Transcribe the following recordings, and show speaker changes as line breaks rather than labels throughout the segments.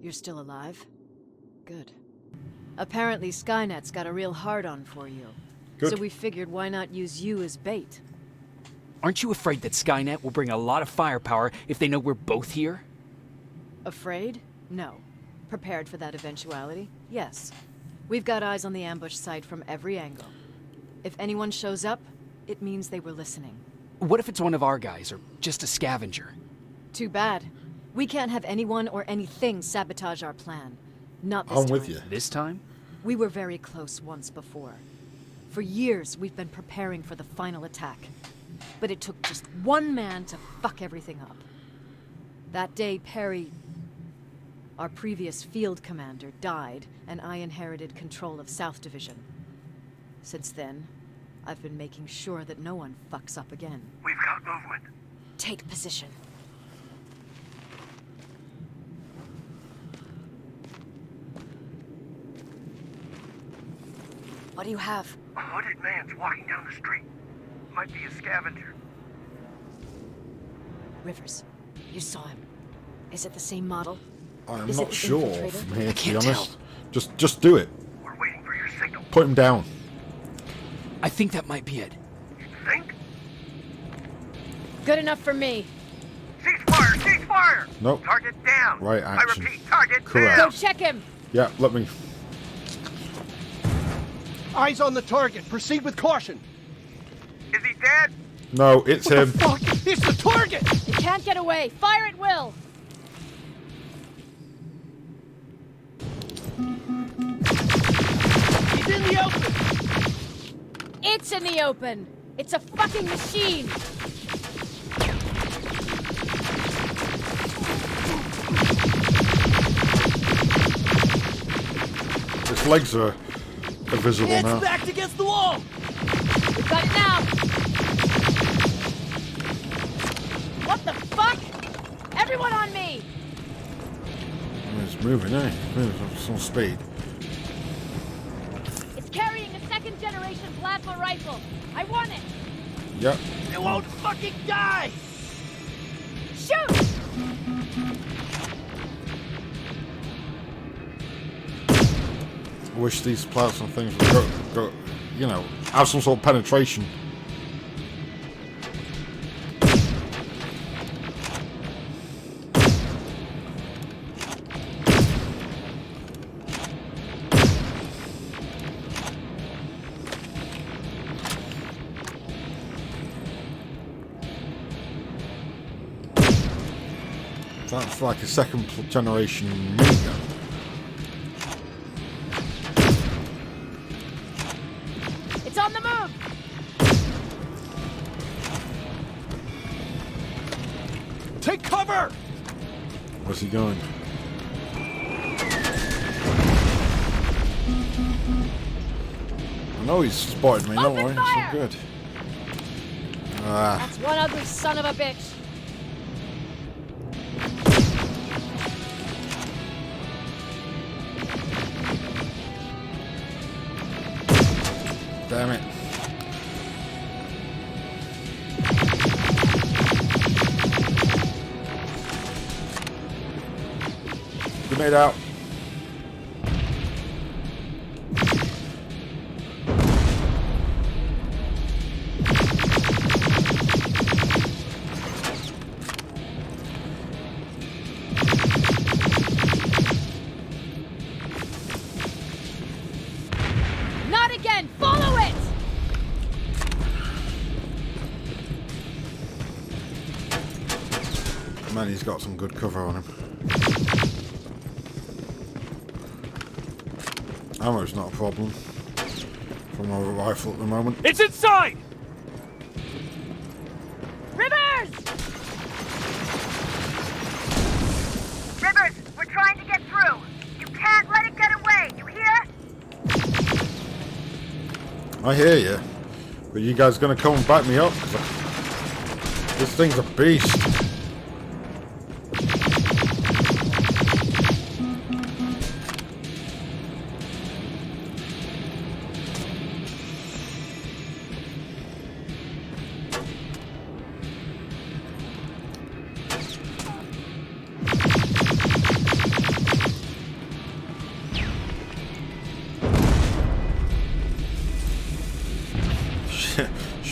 You're still alive? Good. Apparently Skynet's got a real hard-on for you.
Good.
So we figured why not use you as bait?
Aren't you afraid that Skynet will bring a lot of firepower if they know we're both here?
Afraid? No. Prepared for that eventuality? Yes. We've got eyes on the ambush site from every angle. If anyone shows up, it means they were listening.
What if it's one of our guys, or just a scavenger?
Too bad. We can't have anyone or anything sabotage our plan. Not this time.
I'm with you.
This time?
We were very close once before. For years, we've been preparing for the final attack. But it took just one man to fuck everything up. That day, Perry, our previous field commander, died, and I inherited control of South Division. Since then, I've been making sure that no one fucks up again.
We've got movement.
Take position. What do you have?
A hooded man's walking down the street. Might be a scavenger.
Rivers, you saw him. Is it the same model?
I'm
Is it
not
the
sure
infiltrator?
from here, to be
Can't
honest. Just do it.
We're waiting for your signal.
Put him down.
I think that might be it.
You think?
Good enough for me.
Cease fire! Cease fire!
Nope.
Target down.
Right action.
I repeat, target
Correct.
Go
down.
check him!
Yeah, let me...
Eyes on the target. Proceed with caution.
Is he dead?
No, it's him.
Fuck! It's the target!
It can't get away. Fire at will!
He's in the open!
It's in the open! It's a fucking machine!
His legs are visible
It's
now.
backed against the wall!
We've got it now! What the fuck? Everyone on me!
It's moving, eh? It's moving at some speed.
It's carrying a second-generation plasma rifle. I want it!
Yep.
It won't fucking die!
Shoot!
I wish these plasma things would go, you know, have some sort of penetration. That's like a second generation minigun.
It's on the move!
Take cover!
Where's he going? I know he's spotted me, don't
Open
worry,
fire!
it's all good. Ah,
That's one ugly son of a bitch.
damn it. Grenade out.
Not again! Follow it!
Man, he's got some good cover on him. Ammo's not a problem from my rifle at the moment.
It's inside!
Rivers!
Rivers, we're trying to get through. You can't let it get away. You hear?
I hear you, but you guys gonna come and back me up? 'Cause this thing's a beast.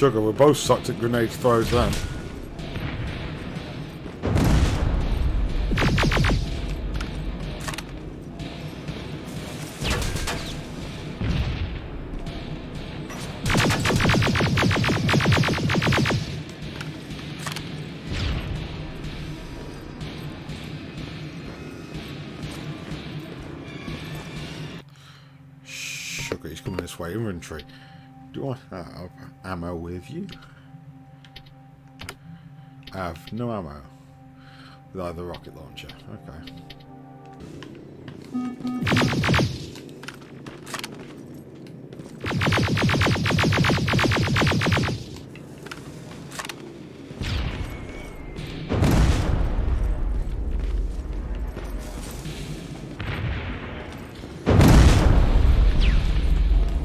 Sugar, we're both sucked at grenade throws then. Sugar, he's coming this way. Inventory. Do I have ammo with you? I have no ammo. With the rocket launcher. Okay.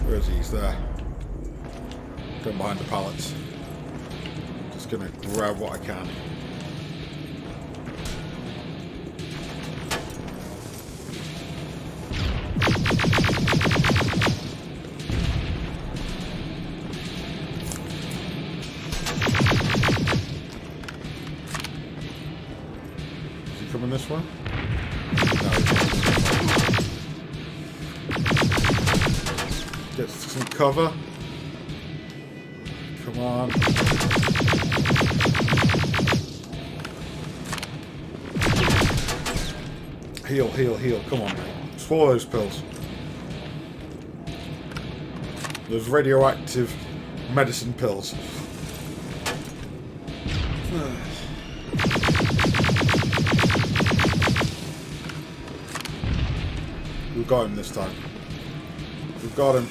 Where is he? He's there. Going behind the pallets. Just gonna grab what I can. Is he coming this way? No, he's not. Get some cover. Come on. Heal, heal, heal. Come on, mate. Swallow those pills. Those radioactive medicine pills. We've got him this time. We've got him.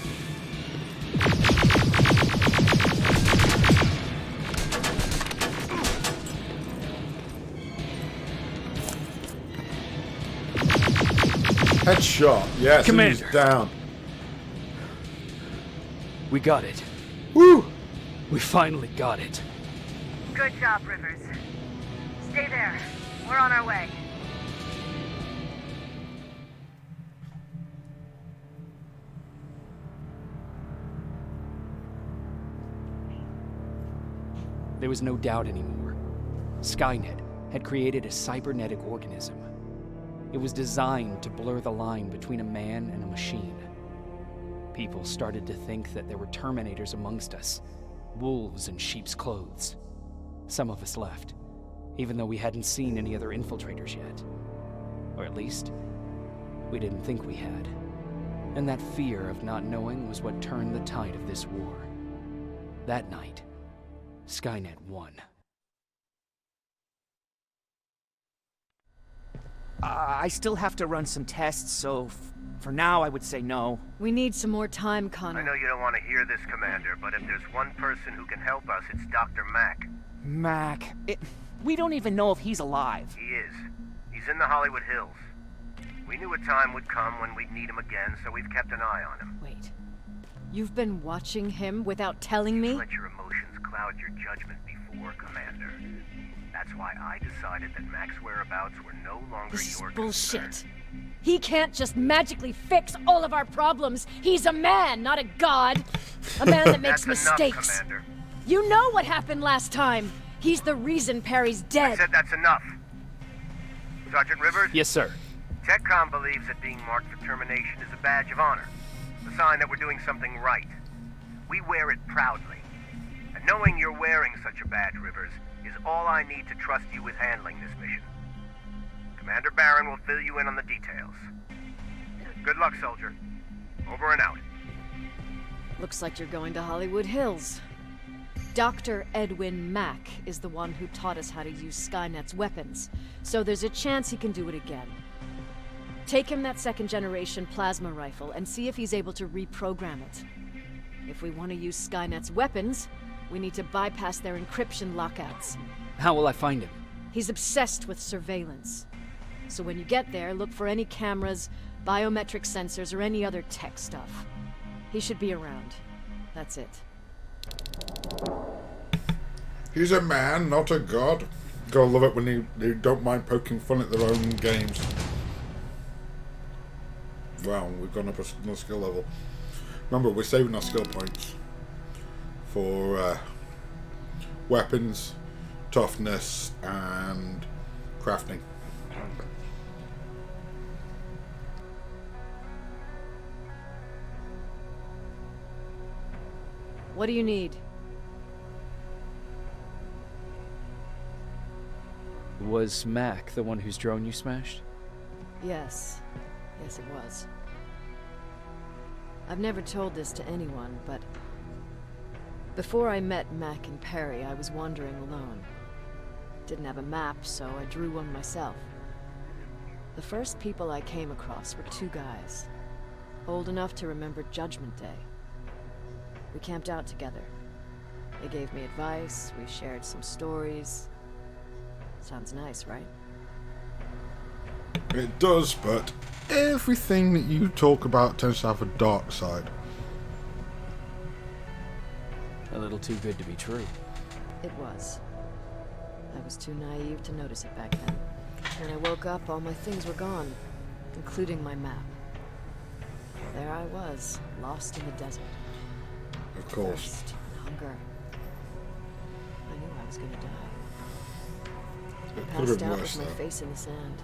Headshot. Yes,
Commander.
he's down.
We got it.
Woo!
We finally got it.
Good job, Rivers. Stay there. We're on our way.
There was no doubt anymore. Skynet had created a cybernetic organism. It was designed to blur the line between a man and a machine. People started to think that there were Terminators amongst us, wolves in sheep's clothes. Some of us left, even though we hadn't seen any other infiltrators yet. Or at least, we didn't think we had. And that fear of not knowing was what turned the tide of this war. That night, Skynet won.
I still have to run some tests, so for now I would say no.
We need some more time,
I
Connor.
know you don't want to hear this, Commander, but if there's one person who can help us, it's Dr. Mack.
Mac, we don't even know if he's alive.
He is. He's in the Hollywood Hills. We knew a time would come when we'd need him again, so we've kept an eye on him.
Wait. You've been watching him without telling me?
Let your emotions cloud your judgment before, Commander. That's why I decided that Mack's whereabouts were no longer
This is
your
bullshit.
concern.
He can't just magically fix all of our problems. He's a man, not a god. A man that makes
That's
mistakes.
enough, Commander.
You know what happened last time. He's the reason Perry's
I
dead.
said that's enough. Sergeant Rivers?
Yes, sir.
TechCom believes that being marked for termination is a badge of honor, a sign that we're doing something right. We wear it proudly. And knowing you're wearing such a badge, Rivers, is all I need to trust you with handling this mission. Commander Barron will fill you in on the details. Good luck, soldier. Over and out.
Looks like you're going to Hollywood Hills. Dr. Edwin Mack is the one who taught us how to use Skynet's weapons, so there's a chance he can do it again. Take him that second-generation plasma rifle and see if he's able to reprogram it. If we want to use Skynet's weapons, we need to bypass their encryption lockouts.
How will I find him?
He's obsessed with surveillance. So when you get there, look for any cameras, biometric sensors, or any other tech stuff. He should be around. That's it.
He's a man, not a god. Gotta love it when they don't mind poking fun at their own games. Wow, we've gone up another skill level. Remember, we're saving our skill points for weapons, toughness, and crafting.
What do you need?
Was Mac the one whose drone you smashed?
Yes. Yes, it was. I've never told this to anyone, but before I met Mac and Perry, I was wandering alone. Didn't have a map, so I drew one myself. The first people I came across were two guys, old enough to remember Judgment Day. We camped out together. They gave me advice, we shared some stories. Sounds nice, right?
It does, but everything that you talk about tends to have a dark side.
A little too good to be true.
It was. I was too naive to notice it back then. When I woke up, all my things were gone, including my map. There I was, lost in the desert.
Of course.
Thirst and hunger. I knew I was gonna die.
It could have
Passed
been
out
worse,
with my
though.
face in the sand.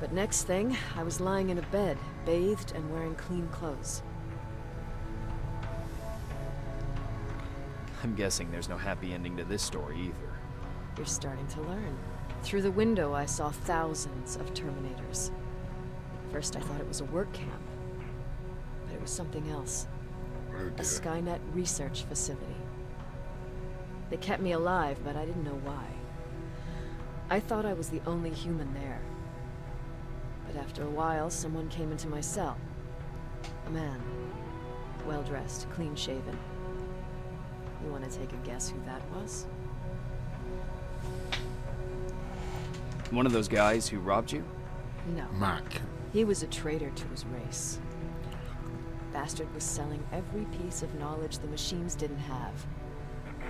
But next thing, I was lying in a bed, bathed and wearing clean clothes.
I'm guessing there's no happy ending to this story either.
You're starting to learn. Through the window, I saw thousands of Terminators. First, I thought it was a work camp, but it was something else.
Oh
A
dear.
Skynet research facility. They kept me alive, but I didn't know why. I thought I was the only human there. But after a while, someone came into my cell. A man. Well-dressed, clean-shaven. You want to take a guess who that was?
One of those guys who robbed you?
No.
Mac.
He was a traitor to his race. Bastard was selling every piece of knowledge the machines didn't have.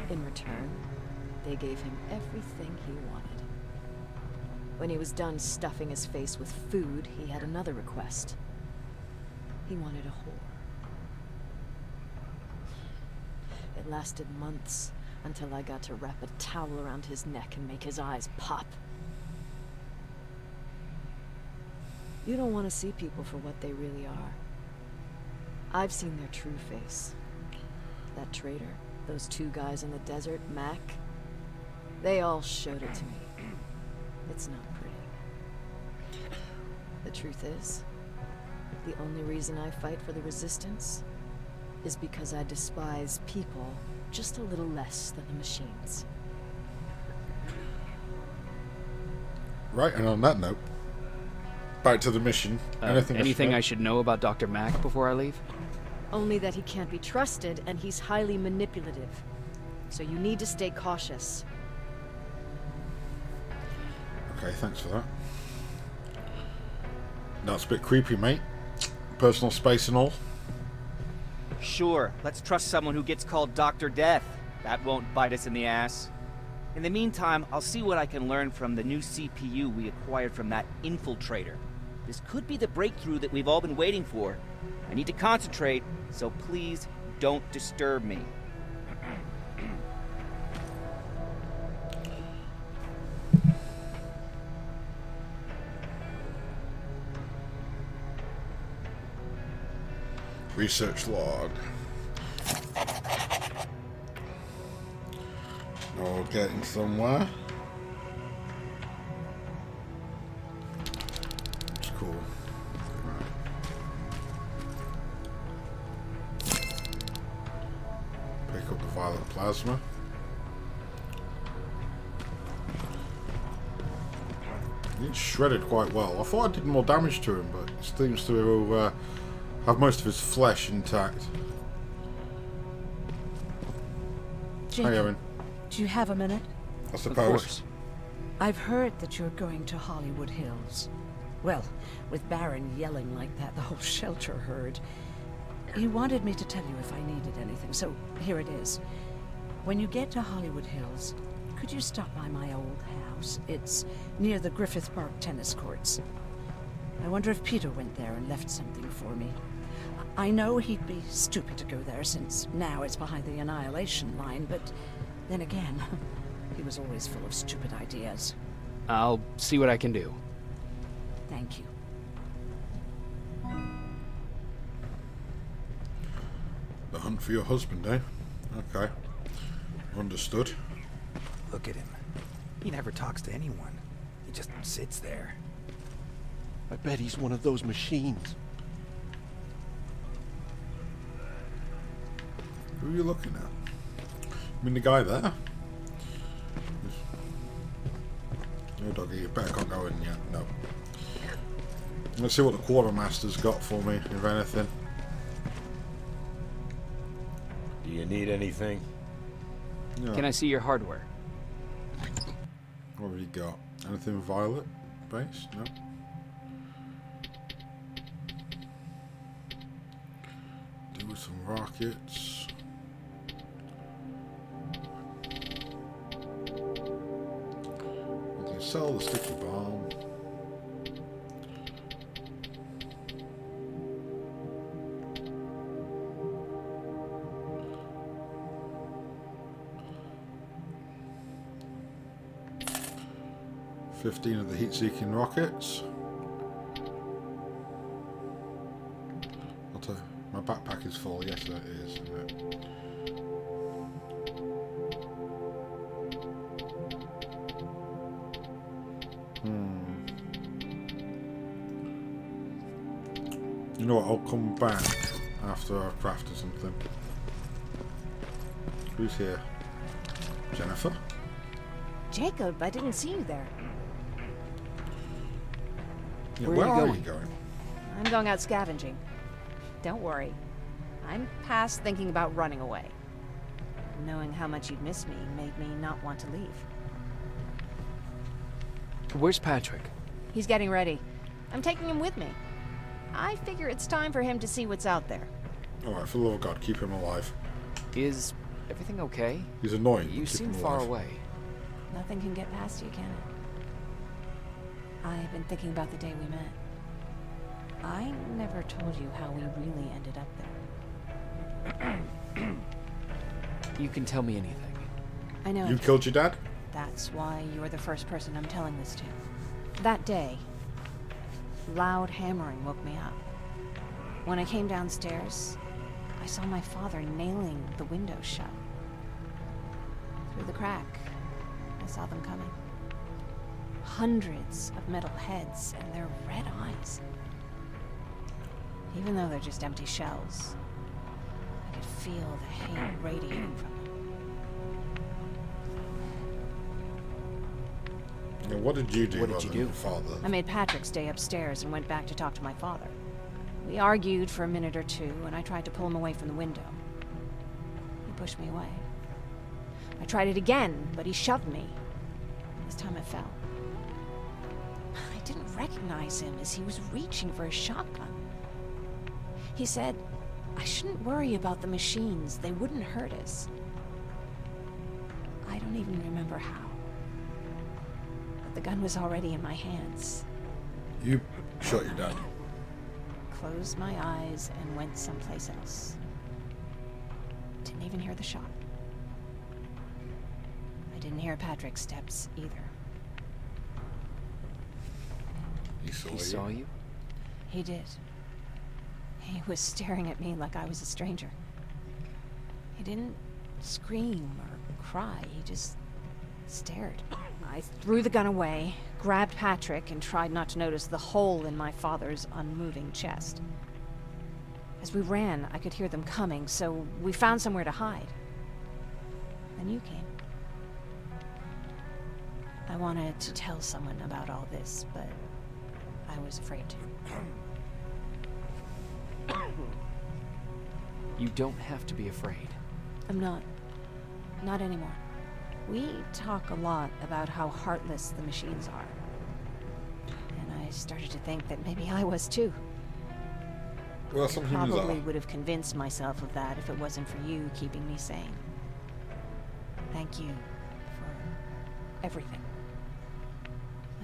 In return, they gave him everything he wanted. When he was done stuffing his face with food, he had another request. He wanted a whore. It lasted months, until I got to wrap a towel around his neck and make his eyes pop. You don't want to see people for what they really are. I've seen their true face. That traitor, those two guys in the desert, Mac, they all showed it to me. It's not pretty. The truth is, the only reason I fight for the Resistance is because I despise people just a little less than the machines.
Right, and on that note, back to the mission.
Anything I
should
should know about Dr. Mac before I leave?
Only that he can't be trusted and he's highly manipulative. So you need to stay cautious.
Okay, thanks for that. That's a bit creepy, mate. Personal space and all.
Sure, let's trust someone who gets called Dr. Death. That won't bite us in the ass. In the meantime, I'll see what I can learn from the new CPU we acquired from that infiltrator. This could be the breakthrough that we've all been waiting for. I need to concentrate, so please don't disturb me.
Research log. Oh, getting somewhere. It's cool. Pick up the violet plasma. It's shredded quite well. I thought I did more damage to him, but it seems to have most of his flesh intact.
Jacob,
Hi, Erin.
do you have a minute?
I
Of
suppose.
course.
I've heard that you're going to Hollywood Hills. Well, with Baron yelling like that, the whole shelter heard. He wanted me to tell you if I needed anything, so here it is. When you get to Hollywood Hills, could you stop by my old house? It's near the Griffith Park tennis courts. I wonder if Peter went there and left something for me. I know he'd be stupid to go there since now it's behind the Annihilation line, but Then again, he was always full of stupid ideas.
I'll see what I can do.
Thank you.
The hunt for your husband, eh? Okay. Understood.
Look at him. He never talks to anyone. He just sits there.
I bet he's one of those machines.
Who are you looking at? I mean, the guy there? No, doggy, you better can't go in yet. No. Let's see what the quartermaster's got for me, if anything.
Do you need anything?
Yeah.
Can I see your hardware?
What have you got? Anything violet based? No. Do with some rockets. We can sell the sticky bomb. $15 of the heat-seeking rockets. My backpack is full. Yes, that is. Isn't it? You know what? I'll come back after I've crafted something. Who's here? Jennifer?
Jacob, I didn't see you there.
Yeah,
Where
where
are you
are you going?
I'm going out scavenging. Don't worry. I'm past thinking about running away. Knowing how much you'd miss me made me not want to leave.
Where's Patrick?
He's getting ready. I'm taking him with me. I figure it's time for him to see what's out there.
Alright, for the love of God, keep him alive.
Is everything okay?
He's annoying.
You
but keep
seem
him
far
alive.
away.
Nothing can get past you, can it? I've been thinking about the day we met. I never told you how we really ended up there.
You can tell me anything.
I know.
You killed your dad?
That's why you're the first person I'm telling this to. That day, loud hammering woke me up. When I came downstairs, I saw my father nailing the window shut. Through the crack, I saw them coming. Hundreds of metal heads and their red eyes. Even though they're just empty shells, I could feel the hate radiating from them.
Yeah, what did you do?
What did
rather
you
than
do?
Your father?
I made Patrick stay upstairs and went back to talk to my father. We argued for a minute or two, and I tried to pull him away from the window. He pushed me away. I tried it again, but he shoved me. This time I fell. I didn't recognize him as he was reaching for a shotgun. He said, I shouldn't worry about the machines. They wouldn't hurt us. I don't even remember how. But the gun was already in my hands.
You shot your dad.
Closed my eyes and went someplace else. Didn't even hear the shot. I didn't hear Patrick's steps either.
He saw
He
you.
saw you?
He did. He was staring at me like I was a stranger. He didn't scream or cry, he just stared. I threw the gun away, grabbed Patrick, and tried not to notice the hole in my father's unmoving chest. As we ran, I could hear them coming, so we found somewhere to hide. Then you came. I wanted to tell someone about all this, but I was afraid to.
You don't have to be afraid.
I'm not. Not anymore. We talk a lot about how heartless the machines are. And I started to think that maybe I was too.
Well, some humans are.
Probably would have convinced myself of that if it wasn't for you keeping me sane. Thank you for everything.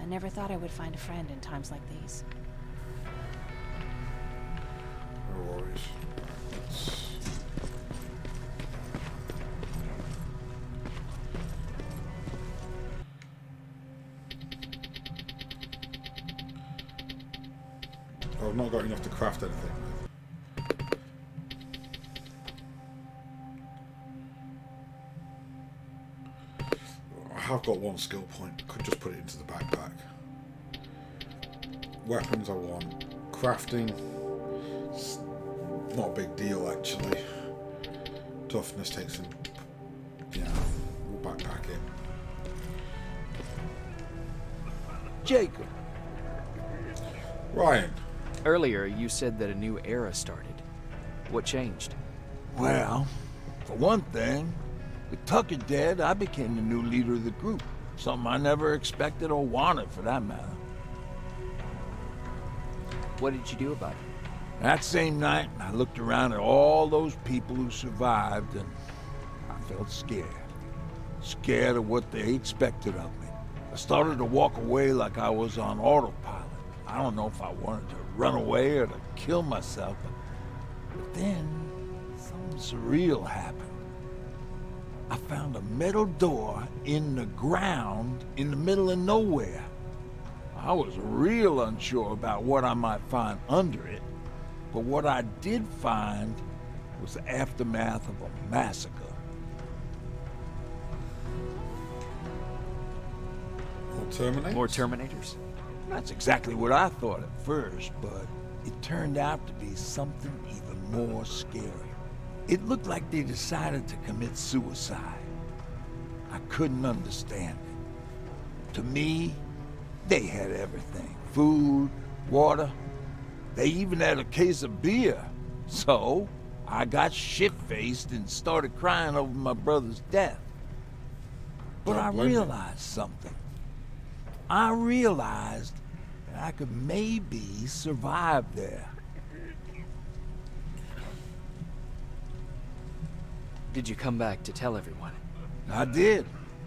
I never thought I would find a friend in times like these.
No worries. I've not got enough to craft anything with. I have got one skill point. I could just put it into the backpack. Weapons I want. Crafting. It's not a big deal actually. Toughness takes some. Yeah, we'll backpack it.
Jacob.
Ryan.
Earlier, you said that a new era started. What changed?
Well, for one thing, with Tucker dead, I became the new leader of the group. Something I never expected or wanted, for that matter.
What did you do about it?
That same night, I looked around at all those people who survived, and I felt scared. Scared of what they expected of me. I started to walk away like I was on autopilot. I don't know if I wanted to run away or to kill myself, but then something surreal happened. I found a metal door in the ground in the middle of nowhere. I was real unsure about what I might find under it, but what I did find was the aftermath of a massacre.
More Terminators?
More Terminators?
That's exactly what I thought at first, but it turned out to be something even more scary. It looked like they decided to commit suicide. I couldn't understand it. To me, they had everything. Food, water. They even had a case of beer. So, I got shit-faced and started crying over my brother's death. But I realized something. I realized that I could maybe survive there.
Did you come back to tell everyone?
I did.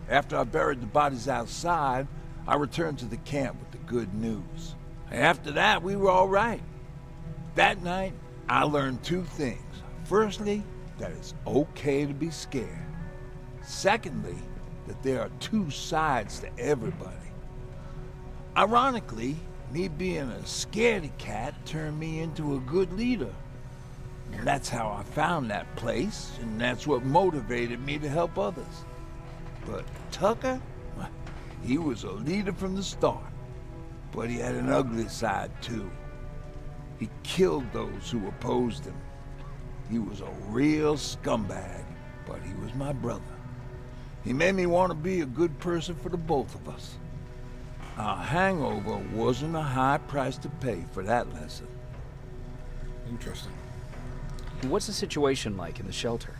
After I buried the bodies outside, I returned to the camp with the good news. After that, we were all right. That night, I learned two things. Firstly, that it's okay to be scared. Secondly, that there are two sides to everybody. Ironically, me being a scaredy cat turned me into a good leader. And that's how I found that place, and that's what motivated me to help others. But Tucker, he was a leader from the start. But he had an ugly side, too. He killed those who opposed him. He was a real scumbag, but he was my brother. He made me want to be a good person for the both of us. A hangover wasn't a high price to pay for that lesson.
Interesting.
What's the situation like in the shelter?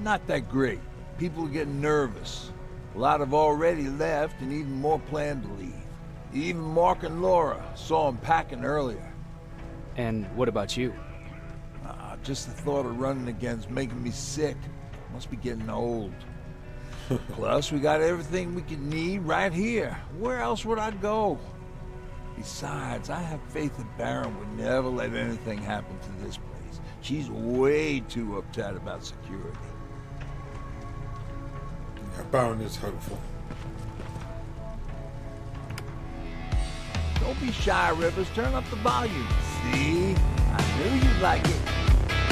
Not that great. People are getting nervous. A lot have already left, and even more plan to leave. Even Mark and Laura saw him packing earlier.
And what about you?
Just the thought of running again's making me sick. Must be getting old. Plus, we got everything we could need right here. Where else would I go? Besides, I have faith that Baron would never let anything happen to this place. She's way too uptight about security.
Yeah, Baron is hopeful.
Don't be shy, Rivers. Turn up the volume. See? I knew you'd like it.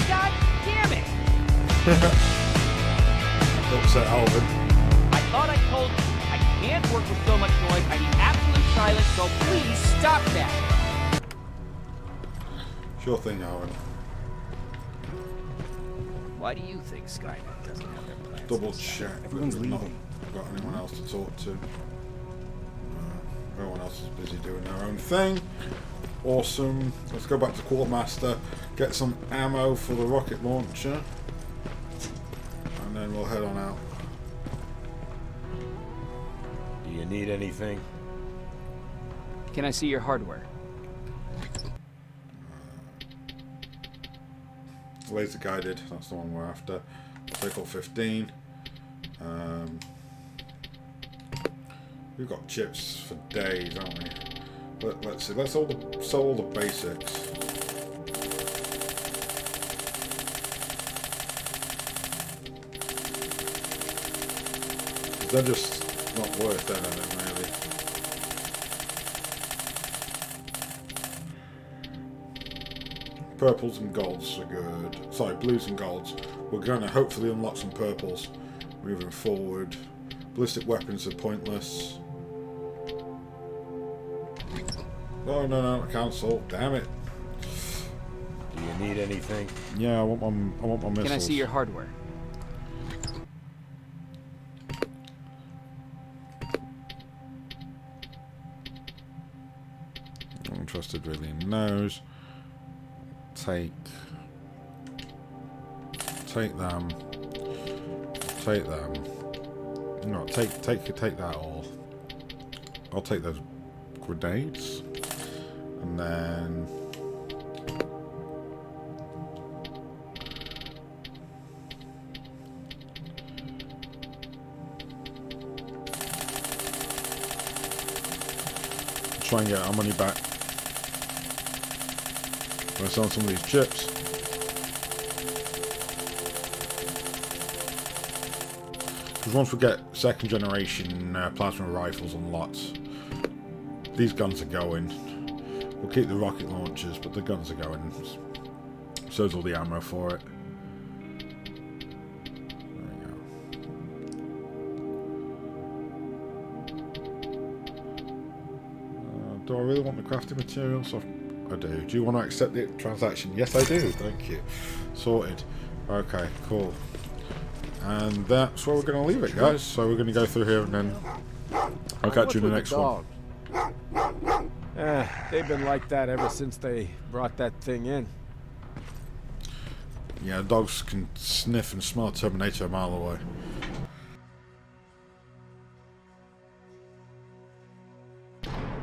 God damn it!
Upset Alvin.
I thought I told you, I can't work with so much noise. I need absolute silence, so please stop that.
Sure thing, Alvin.
Why do you think Skynet doesn't have their plans?
Double check.
Everyone's
We've not
leaving.
got anyone else to talk to. Everyone else is busy doing their own thing. Awesome. Let's go back to Quartermaster, get some ammo for the rocket launcher, and then we'll head on out.
Do you need anything?
Can I see your hardware?
Laser guided, that's the one we're after. Vehicle 15. We've got chips for days, haven't we? But let's see, let's sell all the basics. They're just not worth anything, really. purples and golds are good. Sorry, blues and golds. We're going to hopefully unlock some purples moving forward. Ballistic weapons are pointless. Oh no, cancel. Damn it.
Do you need anything?
Yeah, I want my missiles.
Can I see your hardware?
I'm interested really in those. Take them. Take them. No, take that all. I'll take those grenades. And then try and get our money back. I'm gonna sell some of these chips. Because once we get second generation plasma rifles unlocked, these guns are going. We'll keep the rocket launchers, but the guns are going. So's all the ammo for it. There we go. Do I really want the crafting materials? I do. Do you want to accept the transaction? Yes, I do. Thank you. Sorted. Okay, cool. And that's where we're going to leave it, guys. So we're going to go through here and then I'll catch you in the next one.
They've been like that ever since they brought that thing in.
Yeah, dogs can sniff and smell Terminator a mile away.